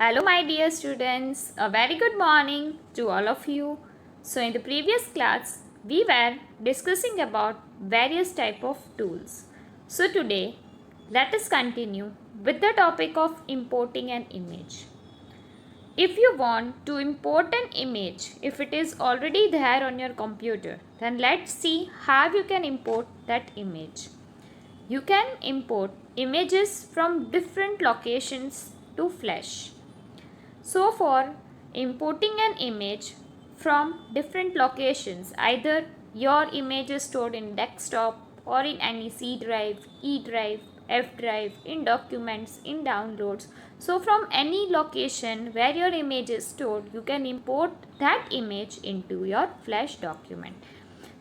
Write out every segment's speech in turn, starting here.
Hello, my dear students. A very good morning to all of you. So, in the previous class, we were discussing about various type of tools. So, today, let us continue with the topic of importing an image. If you want to import an image, if it is already there on your computer, then let's see how you can import that image. You can import images from different locations to Flash. So for importing an image from different locations, either your image is stored in desktop or in any C drive, E drive, F drive, in documents, in downloads. So from any location where your image is stored, you can import that image into your Flash document.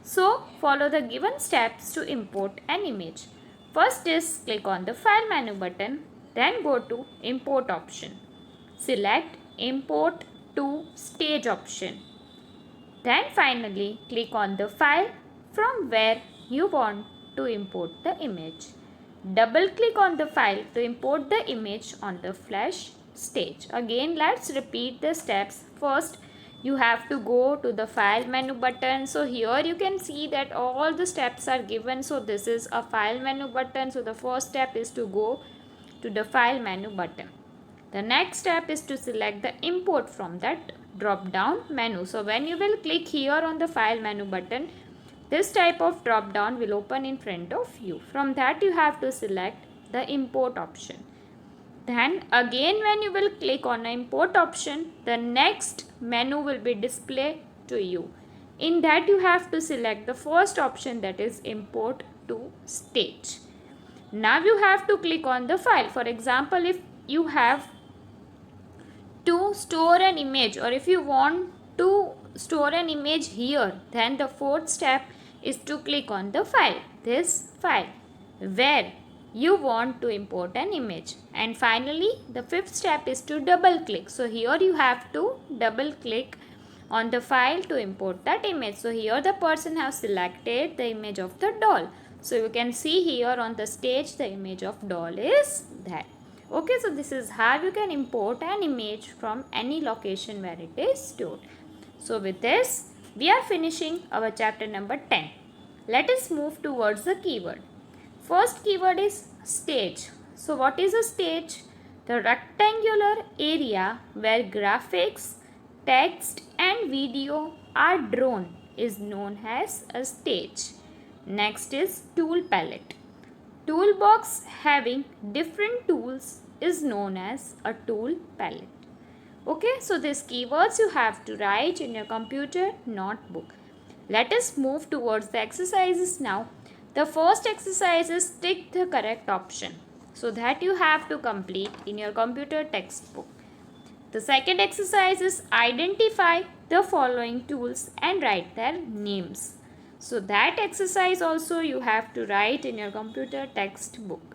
So follow the given steps to import an image. First is click on the file menu button, then go to import option. Select import to stage option. Then finally click on the file from where you want to import the image. Double click on the file to import the image on the Flash stage. Again, let's repeat the steps. First, you have to go to the file menu button. So here you can see that all the steps are given. So this is a file menu button. So the first step is to go to the file menu button. The next step is to select the import from that drop down menu. So when you will click here on the file menu button, this type of drop down will open in front of you. From that you have to select the import option. Then again when you will click on the import option, the next menu will be displayed to you. In that you have to select the first option, that is import to stage. Now you have to click on the file. For example, if you have to store an image, or if you want to store an image here, then the fourth step is to click on the file, this file where you want to import an image. And finally the fifth step is to double click. So here you have to double click on the file to import that image. So here the person has selected the image of the doll. So you can see here on the stage the image of doll is there. Okay, so this is how you can import an image from any location where it is stored. So with this, we are finishing our chapter number 10. Let us move towards the keyword. First keyword is stage. So what is a stage? The rectangular area where graphics, text and video are drawn is known as a stage. Next is tool palette. Toolbox having different tools is known as a tool palette. Okay, so these keywords you have to write in your computer notebook. Let us move towards the exercises now. The first exercise is tick the correct option. So that you have to complete in your computer textbook. The second exercise is identify the following tools and write their names. So that exercise also you have to write in your computer textbook.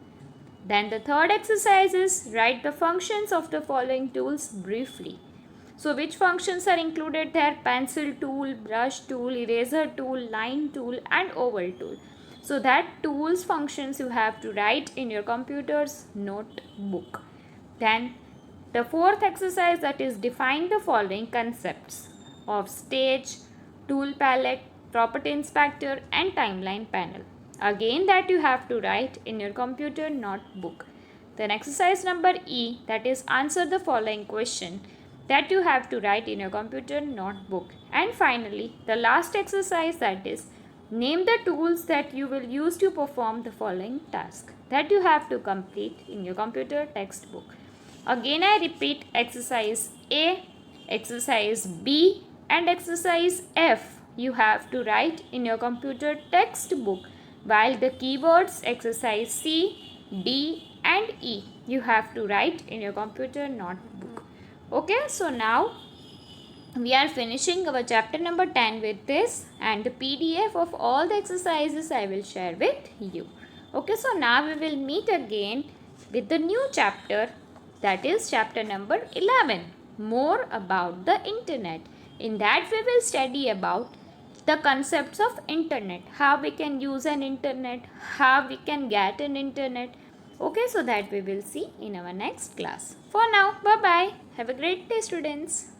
Then the third exercise is write the functions of the following tools briefly. So which functions are included there? Pencil tool, brush tool, eraser tool, line tool and oval tool. So that tools functions you have to write in your computer's notebook. Then the fourth exercise, that is define the following concepts of stage, tool palette, property inspector and timeline panel. Again that you have to write in your computer notebook. Then exercise number E, that is answer the following question, that you have to write in your computer notebook. And finally the last exercise, that is name the tools that you will use to perform the following task, that you have to complete in your computer textbook. Again I repeat, exercise A, exercise B and exercise F you have to write in your computer textbook, while the keywords exercise C, D and E you have to write in your computer notebook. Okay, so now we are finishing our chapter number 10 with this, and the PDF of all the exercises I will share with you. Okay, so now we will meet again with the new chapter, that is chapter number 11, more about the internet. In that we will study about the concepts of internet, how we can use an internet, how we can get an internet. Okay, so that we will see in our next class. For now, bye bye. Have a great day, students.